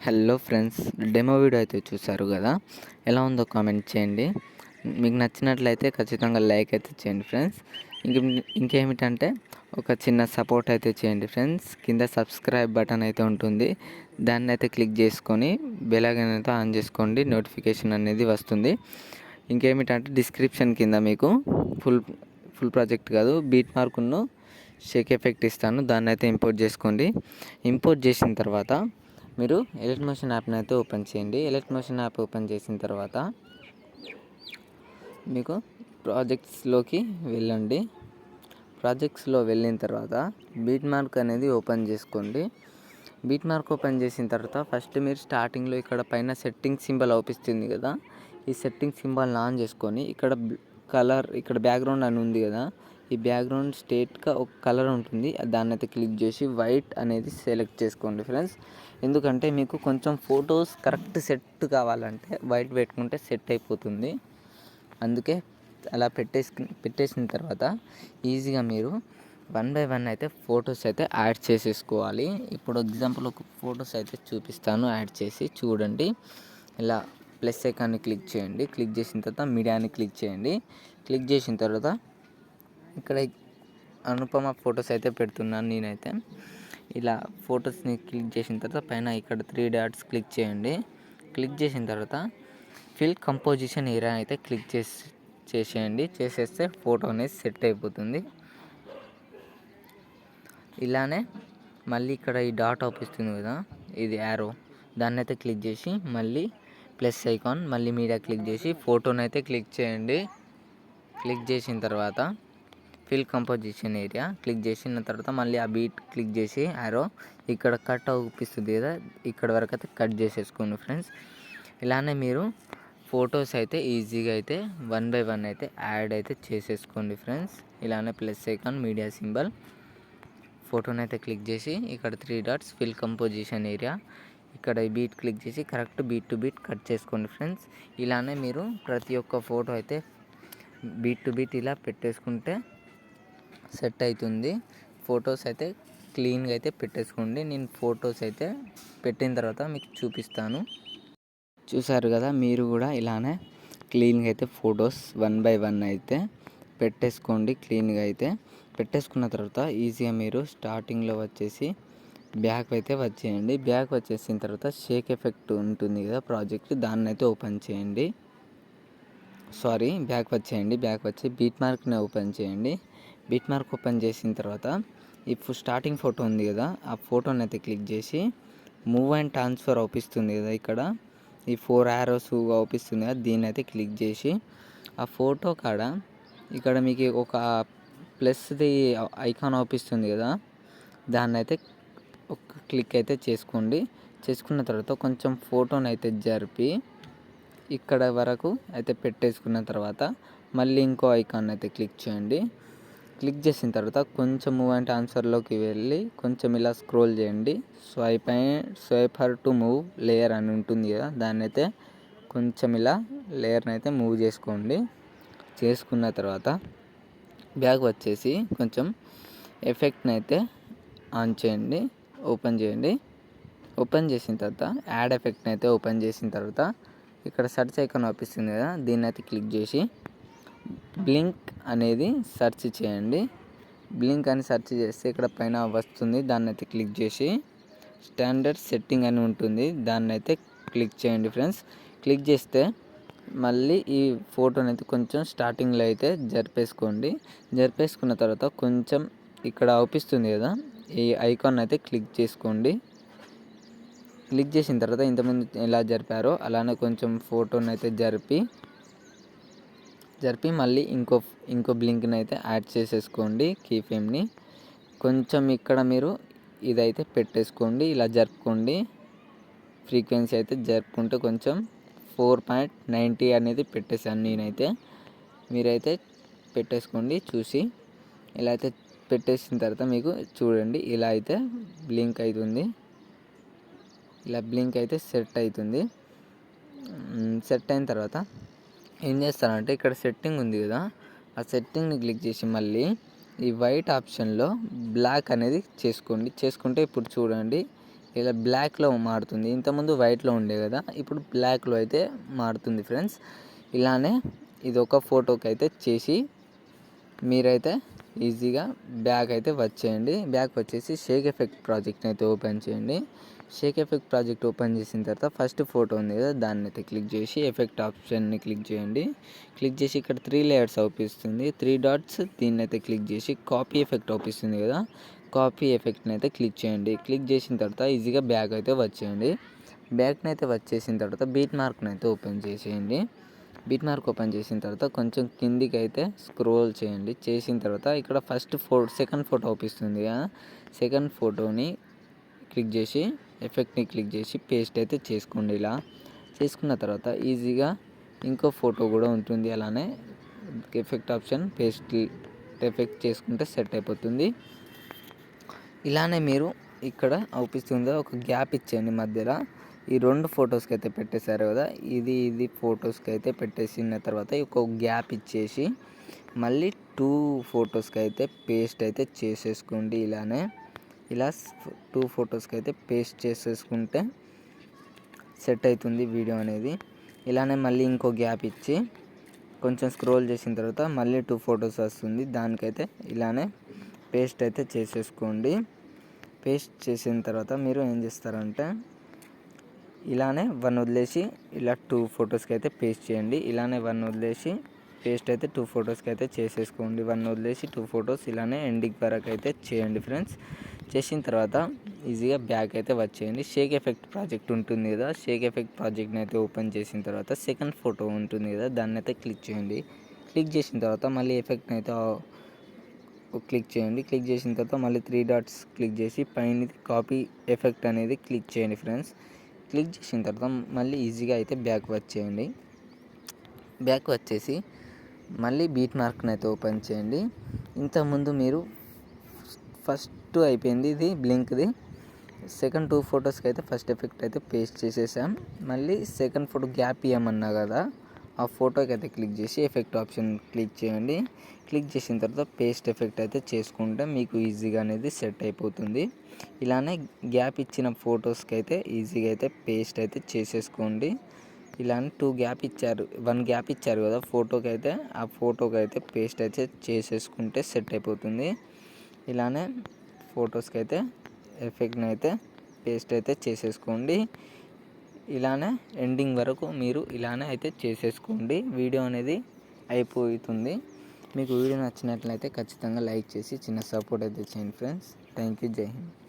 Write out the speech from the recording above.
Hello friends, demo video అయితే చూసారు కదా. ఎలా ఉందో కామెంట్ చేయండి. మీకు నచ్చినట్లయితే ఖచ్చితంగా లైక్ అయితే చేయండి ఫ్రెండ్స్. ఇంక ఇంకేమిటంటే ఒక చిన్న సపోర్ట్ అయితే చేయండి ఫ్రెండ్స్. కింద సబ్స్క్రైబ్ బటన్ అయితే ఉంటుంది, దాన్ని అయితే క్లిక్ చేసుకొని బెల్ ఐకాన్ అయితే ఆన్ చేసుకోండి, నోటిఫికేషన్ అనేది వస్తుంది. ఇంకేమిటంటే డిస్క్రిప్షన్ కింద మీకు ఫుల్ ప్రాజెక్ట్ కాదు, బీట్ మార్కును షేక్ ఎఫెక్ట్ ఇస్తాను, దాన్ని అయితే ఇంపోర్ట్ చేసుకోండి. ఇంపోర్ట్ చేసిన తర్వాత మీరు ఎలైట్ మోషన్ యాప్ని అయితే ఓపెన్ చేయండి. ఎలైట్ మోషన్ యాప్ ఓపెన్ చేసిన తర్వాత మీకు ప్రాజెక్ట్స్లోకి వెళ్ళండి. ప్రాజెక్ట్స్లో వెళ్ళిన తర్వాత బీట్ మార్క్ అనేది ఓపెన్ చేసుకోండి. బీట్ మార్క్ ఓపెన్ చేసిన తర్వాత ఫస్ట్ మీరు స్టార్టింగ్లో ఇక్కడ పైన సెట్టింగ్ సింబల్ అవుపిస్తుంది కదా, ఈ సెట్టింగ్ సింబల్ని ఆన్ చేసుకొని ఇక్కడ కలర్, ఇక్కడ బ్యాక్గ్రౌండ్ అని ఉంది కదా, ఈ బ్యాక్గ్రౌండ్ స్ట్రేట్గా ఒక కలర్ ఉంటుంది, దాన్ని అయితే క్లిక్ చేసి వైట్ అనేది సెలెక్ట్ చేసుకోండి ఫ్రెండ్స్. ఎందుకంటే మీకు కొంచెం ఫొటోస్ కరెక్ట్ సెట్ కావాలంటే వైట్ పెట్టుకుంటే సెట్ అయిపోతుంది. అందుకే అలా పెట్టేసిన తర్వాత ఈజీగా మీరు 1 బై 1 అయితే ఫొటోస్ అయితే యాడ్ చేసేసుకోవాలి. ఇప్పుడు ఎగ్జాంపుల్ ఒక ఫొటోస్ అయితే చూపిస్తాను, యాడ్ చేసి చూడండి. ఇలా ప్లస్ ఐకాన్ని క్లిక్ చేయండి. క్లిక్ చేసిన తర్వాత మీడియాని క్లిక్ చేయండి. క్లిక్ చేసిన తర్వాత ఇక్కడ అనుపమ ఫొటోస్ అయితే పెడుతున్నాను నేనైతే. ఇలా ఫొటోస్ని క్లిక్ చేసిన తర్వాత పైన ఇక్కడ 3 డాట్స్ క్లిక్ చేయండి. క్లిక్ చేసిన తర్వాత ఫిల్ కంపోజిషన్ ఏరియా అయితే క్లిక్ చేసేయండి. చేసేస్తే ఫోటో అనేది సెట్ అయిపోతుంది. ఇలానే మళ్ళీ ఇక్కడ ఈ డాట్ అవుపిస్తుంది కదా, ఇది యారో, దాన్ని అయితే క్లిక్ చేసి మళ్ళీ ప్లస్ ఐకాన్, మళ్ళీ మీడియా క్లిక్ చేసి ఫోటోని అయితే క్లిక్ చేయండి. క్లిక్ చేసిన తర్వాత ఫిల్ కంపోజిషన్ ఏరియా క్లిక్ చేసిన తర్వాత మళ్ళీ ఆ బీట్ క్లిక్ చేసి యారో ఇక్కడ కట్ అవుపిస్తుంది కదా, ఇక్కడ వరకు అయితే కట్ చేసేసుకోండి ఫ్రెండ్స్. ఇలానే మీరు ఫొటోస్ అయితే ఈజీగా అయితే 1 బై 1 అయితే యాడ్ అయితే చేసేసుకోండి ఫ్రెండ్స్. ఇలానే ప్లస్ ఐకాన్, మీడియా సింబల్, ఫోటోని అయితే క్లిక్ చేసి ఇక్కడ 3 డాట్స్ ఫిల్ కంపోజిషన్ ఏరియా, ఇక్కడ బీట్ క్లిక్ చేసి correct beat to beat cut చేసుకోండి ఫ్రెండ్స్. ఇలానే మీరు ప్రతి ఒక్క ఫోటో అయితే బీట్ టు బీట్ ఇలా పెట్టేసుకుంటే సెట్ అవుతుంది. ఫొటోస్ అయితే క్లీన్గా అయితే పెట్టేసుకోండి. నేను ఫొటోస్ అయితే పెట్టిన తర్వాత మీకు చూపిస్తాను. చూసారు కదా, మీరు కూడా ఇలానే క్లీన్గా అయితే ఫొటోస్ 1 బై 1 అయితే పెట్టేసుకోండి. క్లీన్గా అయితే పెట్టేసుకున్న తర్వాత ఈజీగా మీరు స్టార్టింగ్లో వచ్చేసి బ్యాక్ అయితే వచ్చేయండి. బ్యాక్ వచ్చేసిన తర్వాత షేక్ ఎఫెక్ట్ ఉంటుంది కదా ప్రాజెక్ట్, దాన్ని అయితే ఓపెన్ చేయండి. బ్యాక్ వచ్చేయండి. బ్యాక్ వచ్చి బీట్ మార్క్ని ఓపెన్ చేయండి. బీట్ మార్క్ ఓపెన్ చేసిన తర్వాత ఇప్పుడు స్టార్టింగ్ ఫోటో ఉంది కదా, ఆ ఫోటోని అయితే క్లిక్ చేసి మూవ్ అండ్ ట్రాన్స్ఫర్ అవుపిస్తుంది కదా, ఇక్కడ ఈ 4 యారోస్ అవుపిస్తుంది కదా, దీన్ని అయితే క్లిక్ చేసి ఆ ఫోటో కాడ ఇక్కడ మీకు ఒక ప్లస్ది ఐకాన్ అవుపిస్తుంది కదా, దాన్ని అయితే ఒక క్లిక్ అయితే చేసుకోండి. చేసుకున్న తర్వాత కొంచెం ఫోటోని అయితే జరిపి ఇక్కడ వరకు అయితే పెట్టేసుకున్న తర్వాత మళ్ళీ ఇంకో ఐకాన్ అయితే క్లిక్ చేయండి. క్లిక్ చేసిన తర్వాత కొంచెం మూవ్ అండ్ ట్రాన్స్ఫర్లోకి వెళ్ళి కొంచెం ఇలా స్క్రోల్ చేయండి. స్వైపర్ టు మూవ్ లేయర్ అని ఉంటుంది కదా, దాన్ని అయితే కొంచెం ఇలా లేయర్ని అయితే మూవ్ చేసుకోండి. చేసుకున్న తర్వాత బ్యాక్ వచ్చేసి కొంచెం ఎఫెక్ట్ని అయితే ఆన్ చేయండి, ఓపెన్ చేయండి. ఓపెన్ చేసిన తర్వాత యాడ్ ఎఫెక్ట్ని అయితే ఓపెన్ చేసిన తర్వాత ఇక్కడ సెర్చ్ ఐకాన్ అవుపిస్తుంది కదా, దీన్ని అయితే క్లిక్ చేసి బ్లింక్ అనేది సెర్చ్ చేయండి. బ్లింక్ అని సెర్చ్ చేస్తే ఇక్కడ పైన వస్తుంది, దాన్ని అయితే క్లిక్ చేసి స్టాండర్డ్ సెట్టింగ్ అని ఉంటుంది, దాన్ని అయితే క్లిక్ చేయండి ఫ్రెండ్స్. క్లిక్ చేస్తే మళ్ళీ ఈ ఫోటోని అయితే కొంచెం స్టార్టింగ్లో అయితే జరిపేసుకోండి. జరిపేసుకున్న తర్వాత కొంచెం ఇక్కడ అవుపిస్తుంది కదా, ఈ ఐకాన్ అయితే క్లిక్ చేసుకోండి. క్లిక్ చేసిన తర్వాత ఇంతకుముందు ఎలా జరిపారో అలానే కొంచెం ఫోటోని అయితే జరిపి మళ్ళీ ఇంకో బ్లింక్ని అయితే యాడ్ చేసేసుకోండి. కీ ఫ్రేమ్ని కొంచెం ఇక్కడ మీరు ఇదైతే పెట్టేసుకోండి, ఇలా జరుపుకోండి. ఫ్రీక్వెన్సీ అయితే జరుపుకుంటే కొంచెం 4.90 అనేది పెట్టేశాను నేనైతే, మీరైతే పెట్టేసుకోండి చూసి. ఇలా అయితే పెట్టేసిన తర్వాత మీకు చూడండి ఇలా అయితే బ్లింక్ అవుతుంది. ఇలా బ్లింక్ అయితే సెట్ అవుతుంది. సెట్ అయిన తర్వాత ఏం చేస్తానంటే ఇక్కడ సెట్టింగ్ ఉంది కదా, ఆ సెట్టింగ్ని క్లిక్ చేసి మళ్ళీ ఈ వైట్ ఆప్షన్లో బ్లాక్ అనేది చేసుకుంటే ఇప్పుడు చూడండి ఇలా బ్లాక్లో మారుతుంది. ఇంతకుముందు వైట్లో ఉండే కదా, ఇప్పుడు బ్లాక్లో అయితే మారుతుంది ఫ్రెండ్స్. ఇలానే ఇది ఒక ఫోటోకి అయితే చేసి మీరైతే ఈజీగా బ్యాక్ అయితే వచ్చేయండి. బ్యాక్ వచ్చేసి షేక్ ఎఫెక్ట్ ప్రాజెక్ట్ని అయితే ఓపెన్ చేయండి. షేక్ ఎఫెక్ట్ ప్రాజెక్ట్ ఓపెన్ చేసిన తర్వాత ఫస్ట్ ఫోటో ఉంది కదా, దాన్ని అయితే క్లిక్ చేసి ఎఫెక్ట్ ఆప్షన్ని క్లిక్ చేయండి. క్లిక్ చేసి ఇక్కడ 3 లేయర్స్ అవుపిస్తుంది, 3 డాట్స్, దీన్ని అయితే క్లిక్ చేసి కాపీ ఎఫెక్ట్ అవుపిస్తుంది కదా, కాపీ ఎఫెక్ట్ని అయితే క్లిక్ చేయండి. క్లిక్ చేసిన తర్వాత ఈజీగా బ్యాక్ అయితే వచ్చేయండి. బ్యాక్ని అయితే వచ్చేసిన తర్వాత బీట్ మార్క్ని అయితే ఓపెన్ చేసేయండి. బీట్ మార్క్ ఓపెన్ చేసిన తర్వాత కొంచెం కిందికి అయితే స్క్రోల్ చేయండి. చేసిన తర్వాత ఇక్కడ సెకండ్ ఫోటో అవుపిస్తుంది కదా, సెకండ్ ఫోటోని క్లిక్ చేసి ఎఫెక్ట్ని క్లిక్ చేసి పేస్ట్ అయితే చేసుకోండి. ఇలా చేసుకున్న తర్వాత ఈజీగా ఇంకో ఫోటో కూడా ఉంటుంది. అలానే ఎఫెక్ట్ ఆప్షన్ పేస్ట్ ఎఫెక్ట్ చేసుకుంటే సెట్ అయిపోతుంది. ఇలానే మీరు ఇక్కడ అవుపిస్తుందో ఒక గ్యాప్ ఇచ్చేయండి మధ్యలో. ఈ 2 ఫొటోస్కి అయితే పెట్టేశారు కదా, ఇది ఫొటోస్కి అయితే పెట్టేసిన తర్వాత ఒక గ్యాప్ ఇచ్చేసి మళ్ళీ 2 ఫొటోస్కి అయితే పేస్ట్ అయితే చేసేసుకోండి. ఇలా 2 ఫొటోస్కి అయితే పేస్ట్ చేసేసుకుంటే సెట్ అవుతుంది వీడియో అనేది. ఇలానే మళ్ళీ ఇంకో గ్యాప్ ఇచ్చి కొంచెం స్క్రోల్ చేసిన తర్వాత మళ్ళీ 2 ఫొటోస్ వస్తుంది, దానికైతే ఇలానే పేస్ట్ అయితే చేసేసుకోండి. పేస్ట్ చేసిన తర్వాత మీరు ఏం చేస్తారంటే ఇలానే 1 వదిలేసి ఇలా 2 ఫొటోస్కి అయితే పేస్ట్ చేయండి. ఇలానే 1 వదిలేసి పేస్ట్ అయితే 2 ఫొటోస్కి అయితే చేసేసుకోండి. 1 వదిలేసి 2 ఫొటోస్ ఇలానే ఎండింగ్ వరకు అయితే చేయండి ఫ్రెండ్స్. చేసిన తర్వాత ఈజీగా బ్యాక్ అయితే వచ్చేయండి. షేక్ ఎఫెక్ట్ ప్రాజెక్ట్ ఉంటుంది కదా, షేక్ ఎఫెక్ట్ ప్రాజెక్ట్ని అయితే ఓపెన్ చేసిన తర్వాత సెకండ్ ఫోటో ఉంటుంది కదా, దాన్ని అయితే క్లిక్ చేయండి. క్లిక్ చేసిన తర్వాత మళ్ళీ ఎఫెక్ట్ని అయితే క్లిక్ చేయండి. క్లిక్ చేసిన తర్వాత మళ్ళీ 3 డాట్స్ క్లిక్ చేసి పైన కాపీ ఎఫెక్ట్ అనేది క్లిక్ చేయండి ఫ్రెండ్స్. క్లిక్ చేసిన తర్వాత మళ్ళీ ఈజీగా అయితే బ్యాక్ వచ్చేయండి. బ్యాక్ వచ్చేసి మళ్ళీ బీట్ మార్క్ని అయితే ఓపెన్ చేయండి. ఇంతకుముందు మీరు ఫస్ట్ అయిపోయింది ఇది బ్లింక్ది. సెకండ్ 2 ఫొటోస్కి అయితే ఫస్ట్ ఎఫెక్ట్ అయితే పేస్ట్ చేసేసాం. మళ్ళీ సెకండ్ ఫోటో గ్యాప్ ఇవ్వమన్నా కదా, ఆ ఫోటోకి అయితే క్లిక్ చేసి ఎఫెక్ట్ ఆప్షన్ క్లిక్ చేయండి. క్లిక్ చేసిన తర్వాత పేస్ట్ ఎఫెక్ట్ అయితే చేసుకుంటే మీకు ఈజీగా అనేది సెట్ అయిపోతుంది. ఇలానే గ్యాప్ ఇచ్చిన ఫొటోస్కి అయితే ఈజీగా అయితే పేస్ట్ అయితే చేసేసుకోండి. ఇలానే 2 గ్యాప్ ఇచ్చారు, 1 గ్యాప్ ఇచ్చారు కదా ఫోటోకి అయితే, ఆ ఫోటోకి అయితే పేస్ట్ అయితే చేసేసుకుంటే సెట్ అయిపోతుంది. ఇలానే ఫొటోస్కి అయితే ఎఫెక్ట్ని అయితే పేస్ట్ అయితే చేసేసుకోండి. ఇలానే ఎండింగ్ వరకు మీరు ఇలానే అయితే చేసేసుకోండి. వీడియో అనేది అయిపోతుంది. మీకు వీడియో నచ్చినట్లయితే ఖచ్చితంగా లైక్ చేసి చిన్న సపోర్ట్ అయితే చేయండి ఫ్రెండ్స్. Thank you. జై హింద్.